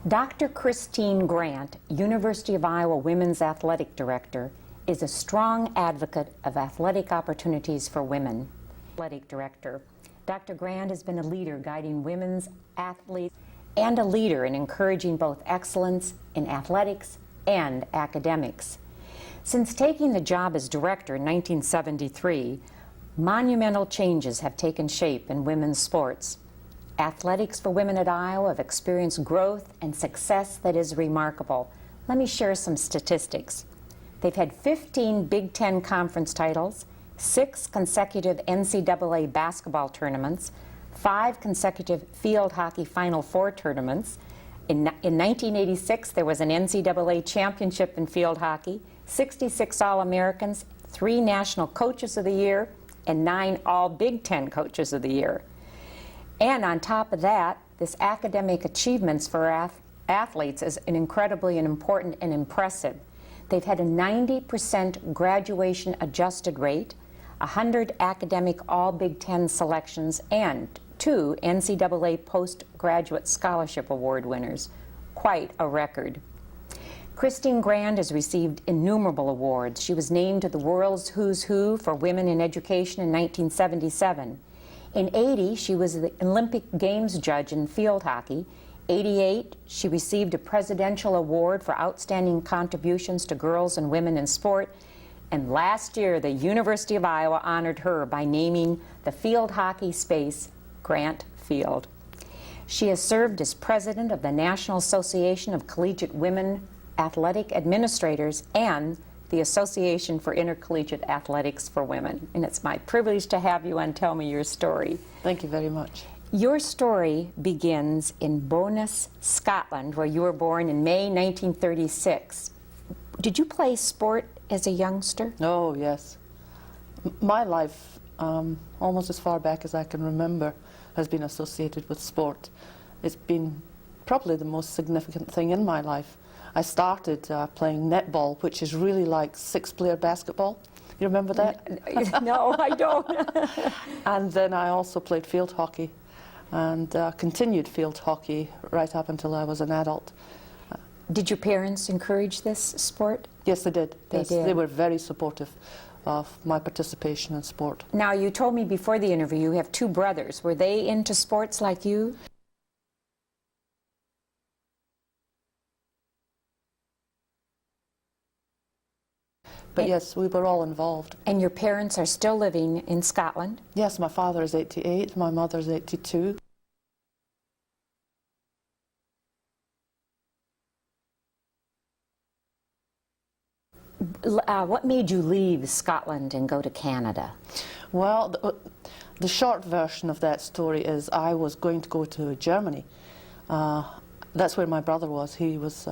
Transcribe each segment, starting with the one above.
Dr. Christine Grant, University of Iowa Women's Athletic Director, is a strong advocate of athletic opportunities for women. Athletic Director, Dr. Grant has been a leader guiding women's athletes and a leader in encouraging both excellence in athletics and academics. Since taking the job as director in 1973, monumental changes have taken shape in women's sports. Athletics for women at Iowa have experienced growth and success that is remarkable. Let me share some statistics. They've had 15 Big Ten conference titles, 6 consecutive NCAA basketball tournaments, 5 consecutive field hockey Final Four tournaments. In 1986, there was an NCAA championship in field hockey, 66 All-Americans, 3 National Coaches of the Year, and 9 All-Big Ten Coaches of the Year. And on top of that, this academic achievements for athletes is an incredibly important and impressive. They've had a 90% graduation adjusted rate, 100 academic All-Big Ten selections, and 2 NCAA Postgraduate Scholarship Award winners. Quite a record. Christine Grant has received innumerable awards. She was named to the World's Who's Who for Women in Education in 1977. In 80, she was the Olympic Games judge in field hockey. 88, she received a Presidential Award for outstanding contributions to girls and women in sport. And last year, the University of Iowa honored her by naming the field hockey space Grant Field. She has served as president of the National Association of Collegiate Women Athletic Administrators and the Association for Intercollegiate Athletics for Women. And it's my privilege to have you on Tell Me Your Story. Thank you very much. Your story begins in Bo'ness, Scotland, where you were born in May 1936. Did you play sport as a youngster? Oh, yes. My life, almost as far back as I can remember, has been associated with sport. It's been probably the most significant thing in my life. I started playing netball, which is really like 6-player basketball. You remember that? No, I don't. And then I also played field hockey and continued field hockey right up until I was an adult. Did your parents encourage this sport? Yes, they did. They did. They were very supportive of my participation in sport. Now, you told me before the interview you have 2 brothers. Were they into sports like you? But yes, we were all involved. And your parents are still living in Scotland? Yes, my father is 88, my mother is 82. What made you leave Scotland and go to Canada? Well, the short version of that story is I was going to go to Germany. That's where my brother was. He was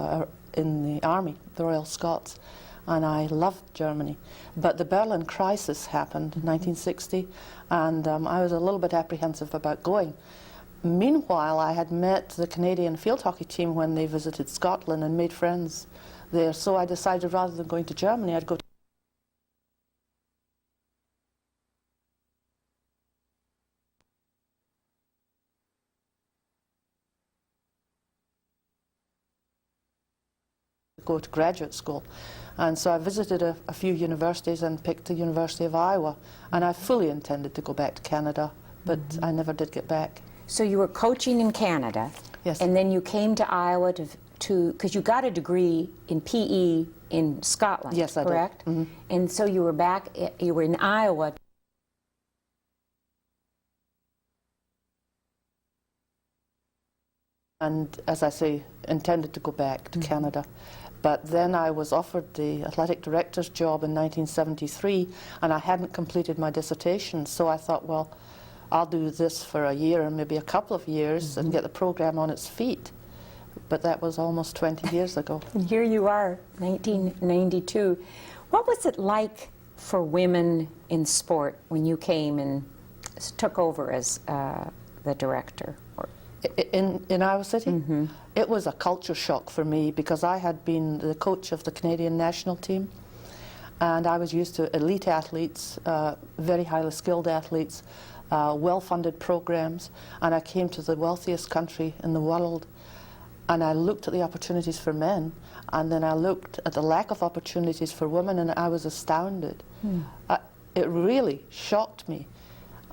in the army, the Royal Scots. And I loved Germany. But the Berlin crisis happened in 1960, and I was a little bit apprehensive about going. Meanwhile, I had met the Canadian field hockey team when they visited Scotland and made friends there, so I decided rather than going to Germany, I'd go to graduate school. And so I visited a few universities and picked the University of Iowa. And I fully intended to go back to Canada, but I never did get back. So you were coaching in Canada, yes, and then you came to Iowa because you got a degree in PE in Scotland, yes, I correct? did. And so you were back, you were in Iowa. And as I say, intended to go back to Canada. But then I was offered the athletic director's job in 1973, and I hadn't completed my dissertation, so I thought, well, I'll do this for a year or maybe a couple of years and get the program on its feet. But that was almost 20 years ago. And here you are, 1992. What was it like for women in sport when you came and took over as the director? In Iowa City? It was a culture shock for me because I had been the coach of the Canadian national team, and I was used to elite athletes, very highly skilled athletes, well-funded programs, and I came to the wealthiest country in the world, And I looked at the opportunities for men, and then I looked at the lack of opportunities for women, and I was astounded. It really shocked me.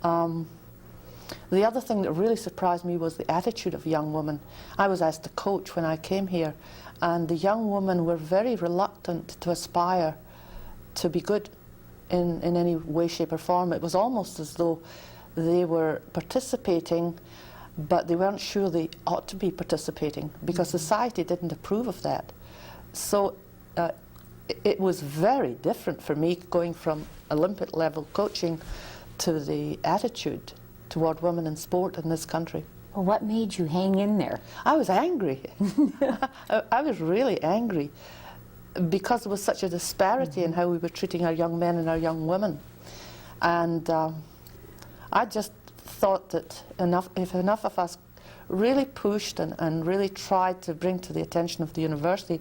The other thing that really surprised me was the attitude of young women. I was asked to coach when I came here, and the young women were very reluctant to aspire to be good in any way, shape or form. It was almost as though they were participating, but they weren't sure they ought to be participating because society didn't approve of that. So it was very different for me going from Olympic level coaching to the attitude toward women in sport in this country. Well, what made you hang in there? I was angry. I was really angry because there was such a disparity in how we were treating our young men and our young women. And I just thought that if enough of us really pushed and really tried to bring to the attention of the university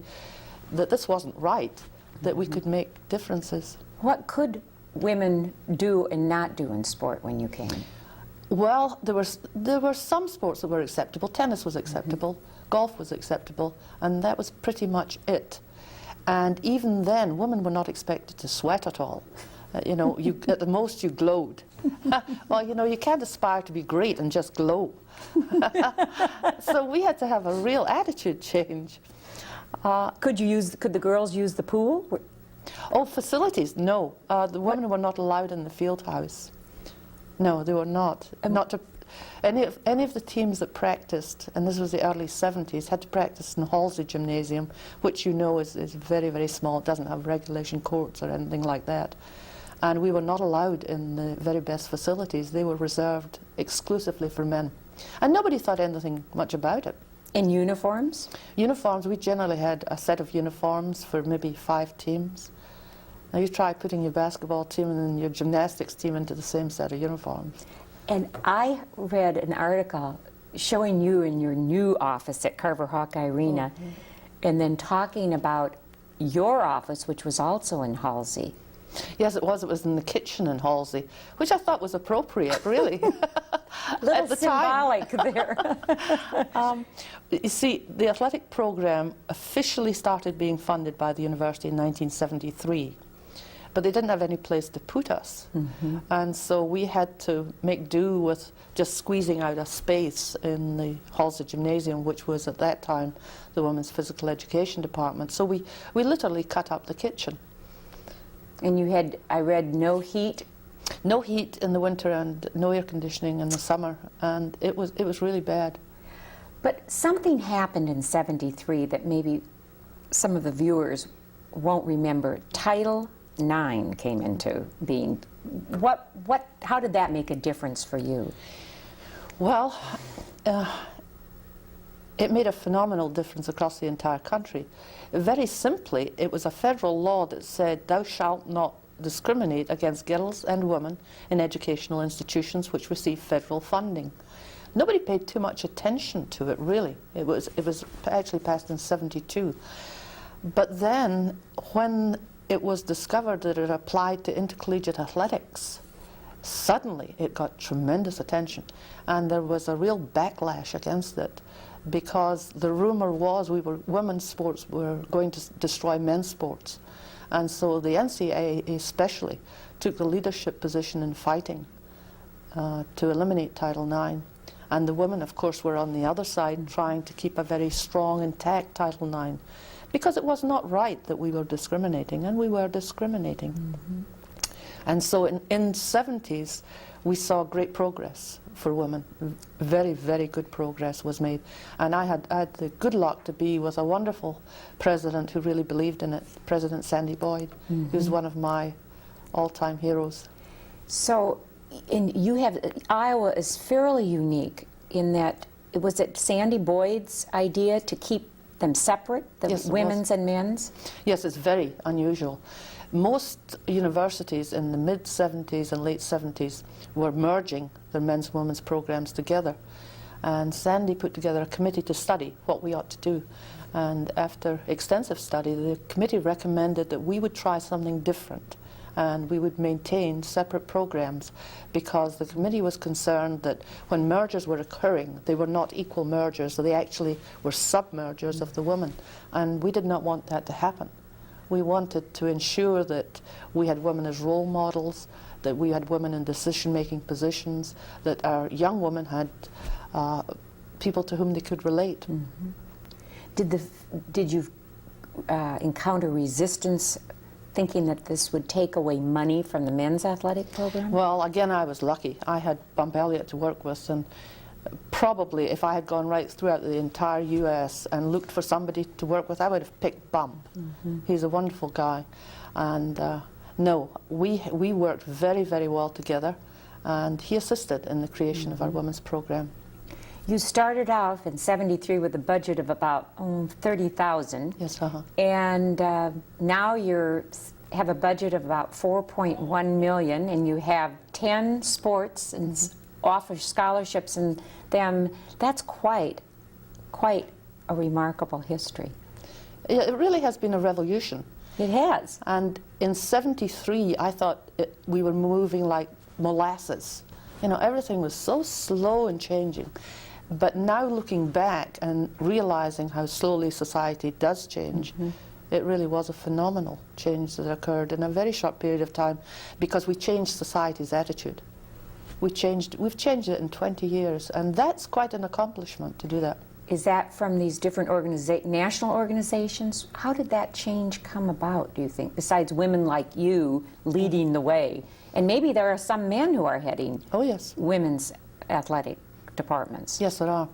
that this wasn't right, that we could make differences. What could women do and not do in sport when you came? Well, there were some sports that were acceptable. Tennis was acceptable, golf was acceptable, and that was pretty much it. And even then, women were not expected to sweat at all. You know, at the most you glowed. Well, you know, you can't aspire to be great and just glow. So we had to have a real attitude change. Could the girls use the pool? Oh, facilities? No. The women were not allowed in the field house. No, they were not. Not to any of the teams that practiced, and this was the early 70s, had to practice in Halsey Gymnasium, which you know is very, very small. It doesn't have regulation courts or anything like that. And we were not allowed in the very best facilities. They were reserved exclusively for men. And nobody thought anything much about it. In uniforms? Uniforms, we generally had a set of uniforms for maybe 5 teams. Now you try putting your basketball team and your gymnastics team into the same set of uniforms. And I read an article showing you in your new office at Carver Hawkeye Arena, and then talking about your office, which was also in Halsey. Yes, it was. It was in the kitchen in Halsey, which I thought was appropriate, really. Little symbolic there. You see, the athletic program officially started being funded by the university in 1973. But they didn't have any place to put us. And so we had to make do with just squeezing out a space in the Halsey Gymnasium, which was at that time the Women's Physical Education Department. So we literally cut up the kitchen. And you had, I read, no heat? No heat in the winter and no air conditioning in the summer, and it was really bad. But something happened in '73 that maybe some of the viewers won't remember. Title IX came into being. How did that make a difference for you? Well, it made a phenomenal difference across the entire country. Very simply, it was a federal law that said, "Thou shalt not discriminate against girls and women in educational institutions which receive federal funding." Nobody paid too much attention to it, really. It was actually passed in '72. But then, when it was discovered that it applied to intercollegiate athletics, suddenly it got tremendous attention, and there was a real backlash against it, because the rumor was women's sports were going to destroy men's sports. And so the NCAA especially took the leadership position in fighting to eliminate Title IX. And the women, of course, were on the other side trying to keep a very strong, intact Title IX, because it was not right that we were discriminating, and we were discriminating. And so in the 70s, we saw great progress for women. Very, very good progress was made. And I had the good luck to be with a wonderful president who really believed in it, President Sandy Boyd, who's one of my all-time heroes. So Iowa is fairly unique in that, was it Sandy Boyd's idea to keep them separate, the Yes, it women's was. and men's? Yes, it's very unusual. Most universities in the mid-70s and late 70s were merging their men's and women's programs together. And Sandy put together a committee to study what we ought to do. And after extensive study, the committee recommended that we would try something different. and we would maintain separate programs because the committee was concerned that when mergers were occurring, they were not equal mergers, so they actually were sub-mergers of the women, and we did not want that to happen. We wanted to ensure that we had women as role models, that we had women in decision-making positions, that our young women had people to whom they could relate. Mm-hmm. Did you encounter resistance thinking that this would take away money from the men's athletic program? Well, again, I was lucky. I had Bump Elliott to work with, and probably if I had gone right throughout the entire US and looked for somebody to work with, I would have picked Bump. Mm-hmm. He's a wonderful guy. And no, we worked very, very well together, and he assisted in the creation mm-hmm. of our women's program. You started off in '73 with a budget of about $30,000. Yes, and now you have a budget of about $4.1 million, and you have 10 sports and mm-hmm. offer scholarships in them. That's quite a remarkable history. It really has been a revolution. It has. And in '73, I thought we were moving like molasses. You know, everything was so slow in changing. But now looking back and realizing how slowly society does change, mm-hmm. it really was a phenomenal change that occurred in a very short period of time, because we changed society's attitude. We've changed it in 20 years, and that's quite an accomplishment to do that. Is that from these different national organizations? How did that change come about, do you think, besides women like you leading the way? And maybe there are some men who are heading women's athletic departments. Yes, there are.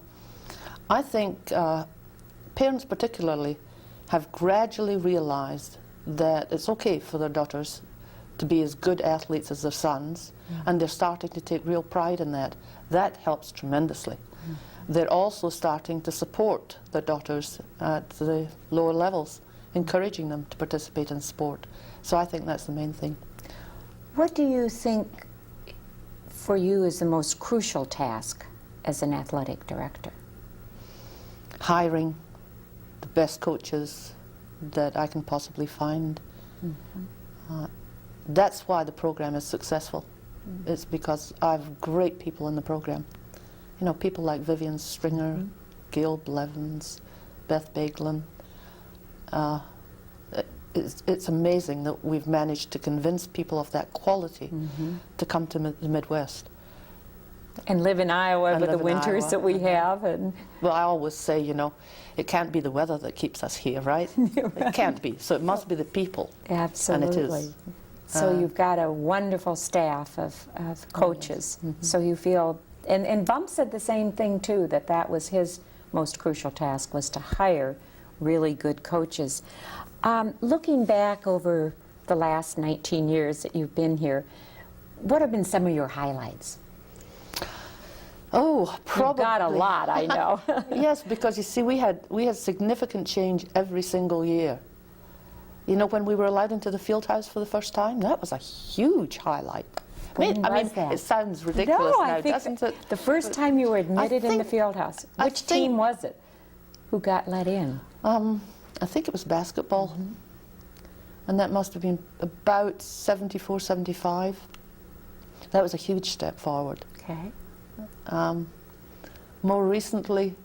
I think parents particularly have gradually realized that it's okay for their daughters to be as good athletes as their sons, and they're starting to take real pride in that. That helps tremendously. They're also starting to support their daughters at the lower levels, encouraging them to participate in sport. So I think that's the main thing. What do you think for you is the most crucial task as an athletic director? Hiring the best coaches that I can possibly find. Mm-hmm. That's why the program is successful. Mm-hmm. It's because I have great people in the program. You know, people like Vivian Stringer, mm-hmm. Gail Blevins, Beth Bagelin. It's amazing that we've managed to convince people of that quality mm-hmm. to come to the Midwest. And live in Iowa with the winters that we have. And well, I always say, you know, it can't be the weather that keeps us here, right? Right. It can't be. So it must be the people. Absolutely. And it is. So you've got a wonderful staff of coaches. Mm-hmm. So you feel, and Bump said the same thing too, that was his most crucial task, was to hire really good coaches. Looking back over the last 19 years that you've been here, what have been some of your highlights? Oh, probably. You've got a lot, I know. Yes, because you see, we had significant change every single year. You know, when we were allowed into the field house for the first time, that was a huge highlight. I mean, it sounds ridiculous now, doesn't it? The first time you were admitted in the field house, which team was it who got let in? I think it was basketball. Mm-hmm. And that must have been about 74, 75. That was a huge step forward. Okay. More recently,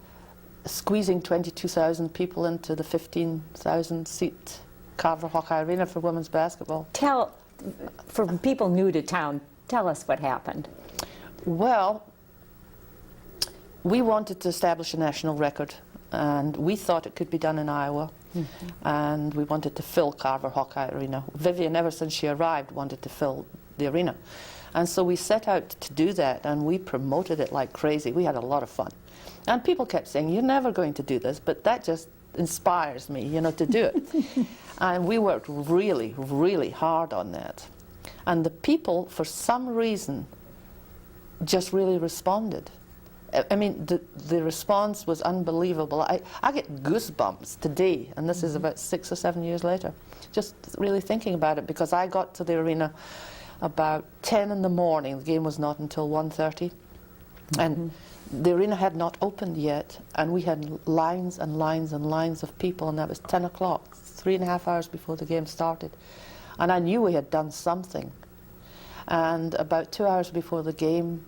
squeezing 22,000 people into the 15,000 seat Carver Hawkeye Arena for women's basketball. For people new to town, tell us what happened. Well, we wanted to establish a national record, and we thought it could be done in Iowa, mm-hmm. and we wanted to fill Carver Hawkeye Arena. Vivian, ever since she arrived, wanted to fill the arena. And so we set out to do that, and we promoted it like crazy. We had a lot of fun. And people kept saying, "You're never going to do this," but that just inspires me, you know, to do it. And we worked really, really hard on that. And the people, for some reason, just really responded. I mean, the response was unbelievable. I get goosebumps today, and this is about 6 or 7 years later, just really thinking about it, because I got to the arena about 10 in the morning. The game was not until 1:30, and the arena had not opened yet, and we had lines and lines and lines of people, and that was 10 o'clock, 3.5 hours before the game started. And I knew we had done something. And about 2 hours before the game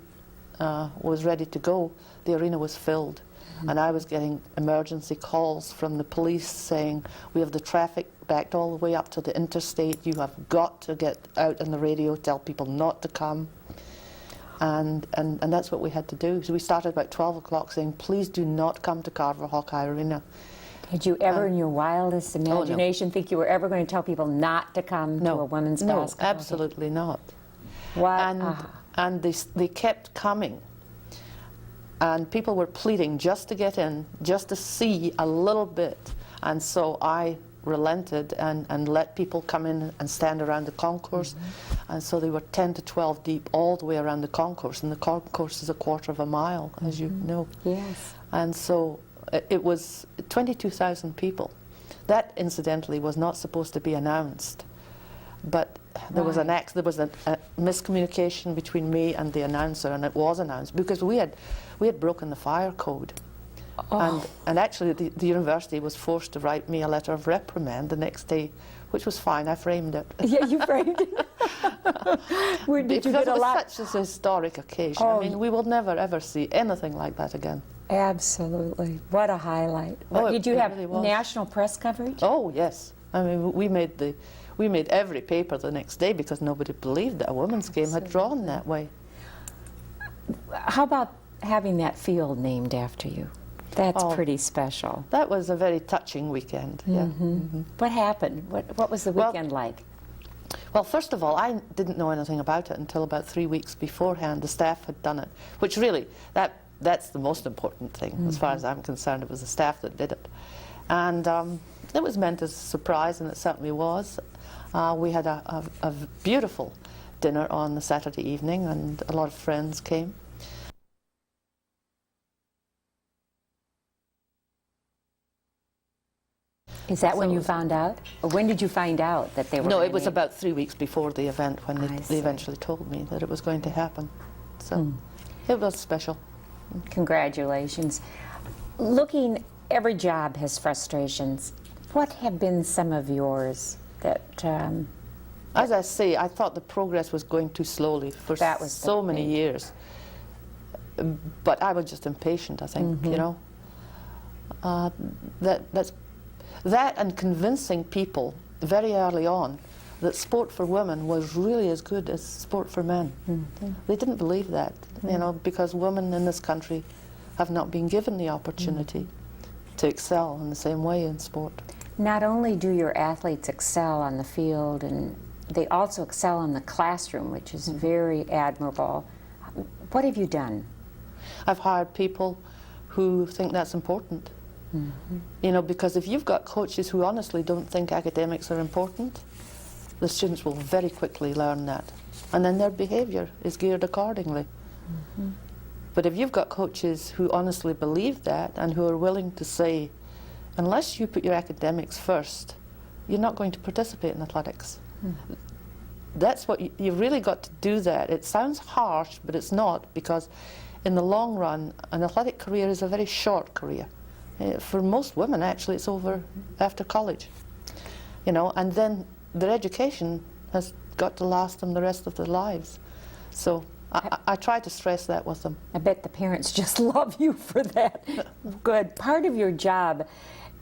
was ready to go, the arena was filled. And I was getting emergency calls from the police saying, we have the traffic backed all the way up to the interstate. You have got to get out on the radio, tell people not to come. And that's what we had to do. So we started about 12 o'clock saying, please do not come to Carver Hawkeye Arena. Did you ever, in your wildest imagination, think you were ever going to tell people not to come to a women's basketball game? No, absolutely not. What? And they kept coming. And people were pleading just to get in, just to see a little bit. And so I relented and let people come in and stand around the concourse. And so they were 10 to 12 deep all the way around the concourse. And the concourse is a quarter of a mile, as you know. Yes. And so it was 22,000 people. That, incidentally, was not supposed to be announced. But there was a miscommunication between me and the announcer, and it was announced because we had broken the fire code. And actually the university was forced to write me a letter of reprimand the next day, which was fine. I framed it. Yeah, you framed it. Did you get a lot? It was such a historic occasion. I mean, we will never ever see anything like that again. Absolutely. What a highlight. Did you have national press coverage? Oh, yes. I mean, we made every paper the next day because nobody believed that a women's game had drawn that way. How about having that field named after you? That's pretty special. That was a very touching weekend. Yeah. What happened? What was the weekend like? Well, first of all, I didn't know anything about it until about 3 weeks beforehand. The staff had done it, which really, that's the most important thing as far as I'm concerned. It was the staff that did it. And it was meant as a surprise, and it certainly was. We had a beautiful dinner on the Saturday evening, and a lot of friends came. Is that when you found out? Or when did you find out that they were? No, it was about 3 weeks before the event when they eventually told me that it was going to happen. So it was special. Congratulations. Looking, every job has frustrations. What have been some of yours that... As I say, I thought the progress was going too slowly for so many years. But I was just impatient, I think, you know. That and convincing people very early on that sport for women was really as good as sport for men. They didn't believe that, you know, because women in this country have not been given the opportunity to excel in the same way in sport. Not only do your athletes excel on the field, and they also excel in the classroom, which is very admirable. What have you done? I've hired people who think that's important. You know, because if you've got coaches who honestly don't think academics are important, the students will very quickly learn that. And then their behavior is geared accordingly. But if you've got coaches who honestly believe that and who are willing to say, unless you put your academics first, you're not going to participate in athletics. That's what you've really got to do that. It sounds harsh, but it's not, because in the long run, an athletic career is a very short career. For most women, actually, it's over after college, you know, and then their education has got to last them the rest of their lives. So I try to stress that with them. I bet the parents just love you for that. Good. Part of your job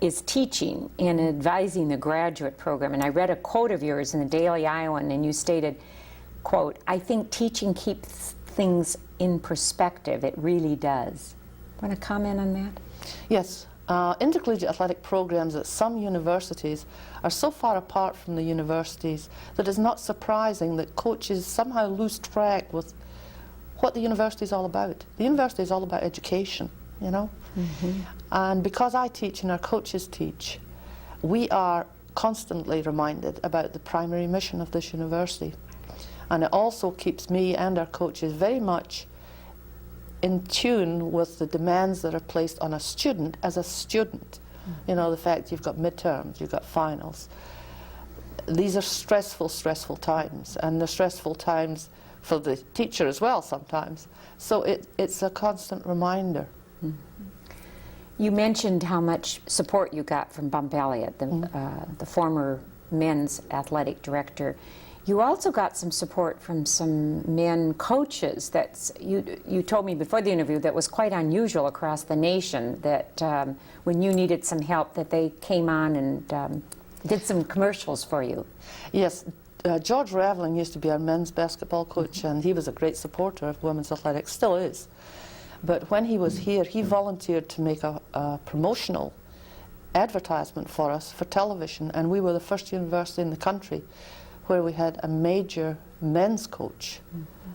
is teaching and advising the graduate program, and I read a quote of yours in the Daily Iowan, and you stated, quote, "I think teaching keeps things in perspective. It really does." Want to comment on that? Yes. Intercollegiate athletic programs at some universities are so far apart from the universities that it's not surprising that coaches somehow lose track with what the university is all about. The university is all about education, you know. And because I teach and our coaches teach, we are constantly reminded about the primary mission of this university. And it also keeps me and our coaches very much in tune with the demands that are placed on a student as a student. You know, the fact you've got midterms, you've got finals. These are stressful times, and they're stressful times for the teacher as well sometimes. So it's a constant reminder. You mentioned how much support you got from Bump Elliott, the former men's athletic director. You also got some support from some men coaches. You told me before the interview that was quite unusual across the nation, that when you needed some help that they came on and did some commercials for you. Yes, George Raveling used to be our men's basketball coach, and he was a great supporter of women's athletics, still is. But when he was here, he volunteered to make a promotional advertisement for us for television, and we were the first university in the country where we had a major men's coach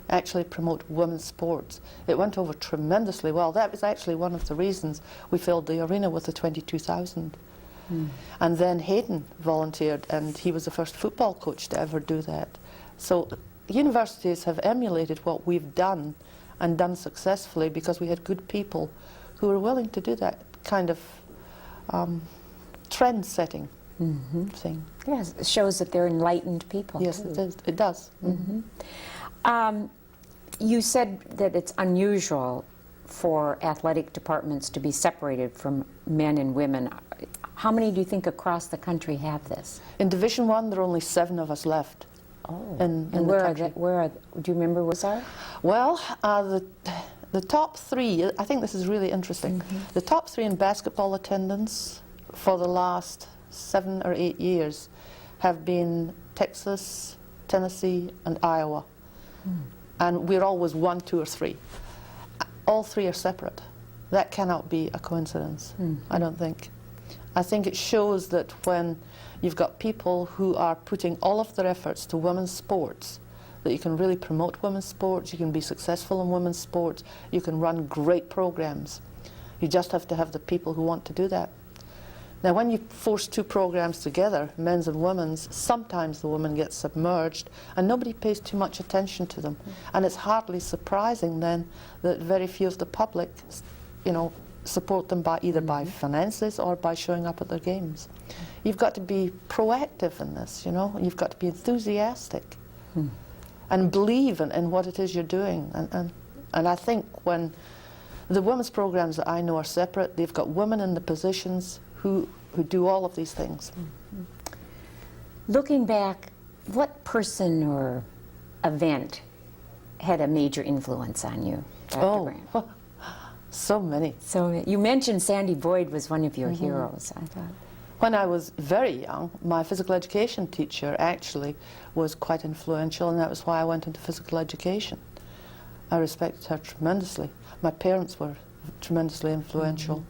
actually promote women's sports. It went over tremendously well. That was actually one of the reasons we filled the arena with the 22,000. And then Hayden volunteered, and he was the first football coach to ever do that. So universities have emulated what we've done, and done successfully, because we had good people who were willing to do that kind of trend-setting thing. Yes, it shows that they're enlightened people. Yes, too. it is. It does. You said that it's unusual for athletic departments to be separated from men and women. How many do you think across the country have this? In Division 1, there are only 7 of us left. Oh, in and the where country. do you remember what are? Well, the top 3, I think this is really interesting. The top 3 in basketball attendance for the last 7 or 8 years have been Texas, Tennessee, and Iowa. And we're always 1, 2, or 3. All 3 are separate. That cannot be a coincidence, I don't think. I think it shows that when you've got people who are putting all of their efforts to women's sports, that you can really promote women's sports, you can be successful in women's sports, you can run great programs. You just have to have the people who want to do that. Now, when you force 2 programs together, men's and women's, sometimes the women get submerged and nobody pays too much attention to them. And it's hardly surprising then that very few of the public, support them by either by finances or by showing up at their games. You've got to be proactive in this, You've got to be enthusiastic and believe in what it is you're doing. And I think when the women's programs that I know are separate, they've got women in the positions who do all of these things. Looking back, what person or event had a major influence on you, Dr. Grant? Well, so many. So you mentioned Sandy Boyd was one of your heroes, I thought. When I was very young, my physical education teacher actually was quite influential, and that was why I went into physical education. I respected her tremendously. My parents were tremendously influential.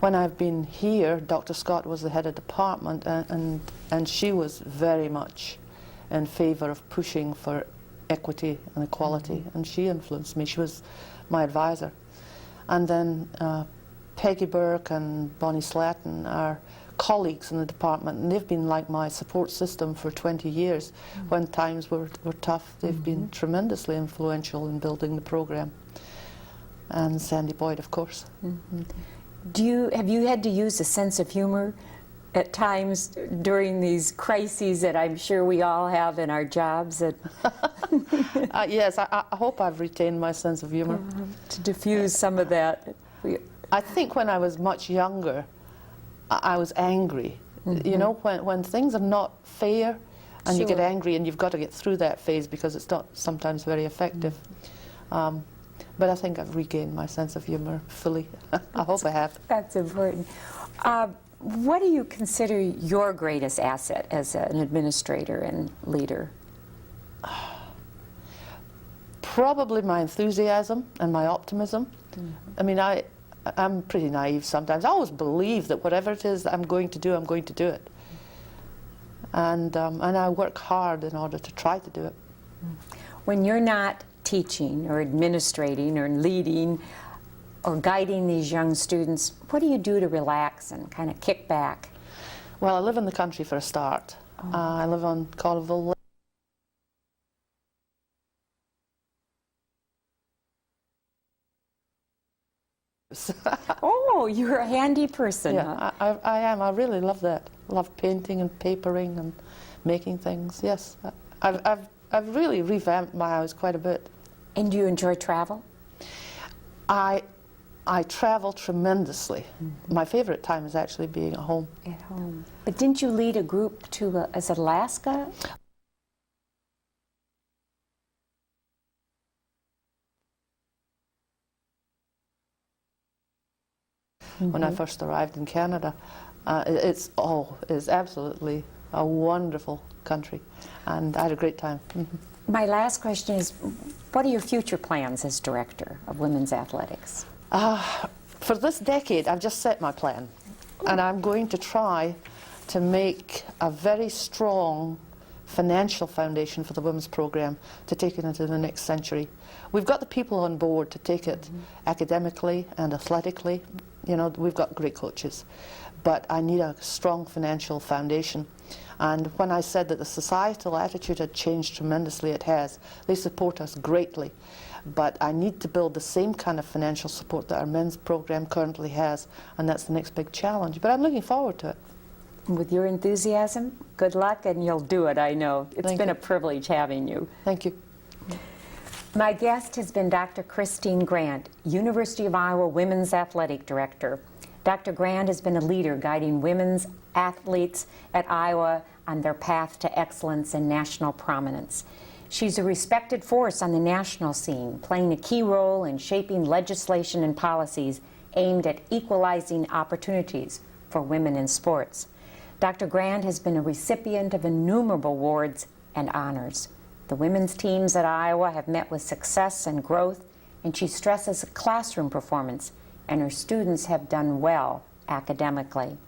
When I've been here, Dr. Scott was the head of department, and she was very much in favour of pushing for equity and equality, and she influenced me. She was my advisor. And then Peggy Burke and Bonnie Slatton are colleagues in the department, and they've been like my support system for 20 years. When times were tough, they've been tremendously influential in building the program. And Sandy Boyd, of course. Have you had to use a sense of humor at times during these crises that I'm sure we all have in our jobs? Yes, I hope I've retained my sense of humor. To diffuse some of that. I think when I was much younger, I was angry. When things are not fair and you get angry, and you've got to get through that phase because it's not sometimes very effective. But I think I've regained my sense of humor fully. I hope I have. That's important. What do you consider your greatest asset as an administrator and leader? Probably my enthusiasm and my optimism. I mean, I'm pretty naive sometimes. I always believe that whatever it is that I'm going to do, I'm going to do it. And I work hard in order to try to do it. When you're not teaching or administrating or leading or guiding these young students, what do you do to relax and kind of kick back? Well, I live in the country for a start. I live on Colville Lake. Oh, you're a handy person. Yeah, huh? I am. I really love that. I love painting and papering and making things. Yes, I've really revamped my house quite a bit. And do you enjoy travel? I I travel tremendously. My favorite time is actually being at home. At home. But didn't you lead a group to, is it Alaska? When I first arrived in Canada. It's absolutely a wonderful country, and I had a great time. My last question is, what are your future plans as director of women's athletics? For this decade, I've just set my plan, and I'm going to try to make a very strong financial foundation for the women's program to take it into the next century. We've got the people on board to take it academically and athletically. You know, we've got great coaches, but I need a strong financial foundation. And when I said that the societal attitude had changed tremendously, it has. They support us greatly, but I need to build the same kind of financial support that our men's program currently has, and that's the next big challenge. But I'm looking forward to it. With your enthusiasm, good luck, and you'll do it, I know. It's been a privilege having you. Thank you. My guest has been Dr. Christine Grant, University of Iowa Women's Athletic Director. Dr. Grant has been a leader guiding women's athletes at Iowa on their path to excellence and national prominence. She's a respected force on the national scene, playing a key role in shaping legislation and policies aimed at equalizing opportunities for women in sports. Dr. Grant has been a recipient of innumerable awards and honors. The women's teams at Iowa have met with success and growth, and she stresses classroom performance, and her students have done well academically.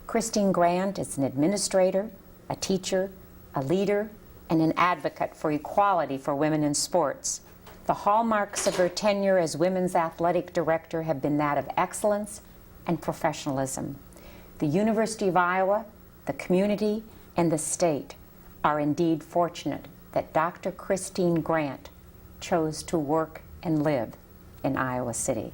Christine Grant is an administrator, a teacher, a leader, and an advocate for equality for women in sports. The hallmarks of her tenure as Women's Athletic Director have been that of excellence and professionalism. The University of Iowa, the community, and the state are indeed fortunate that Dr. Christine Grant chose to work and live in Iowa City.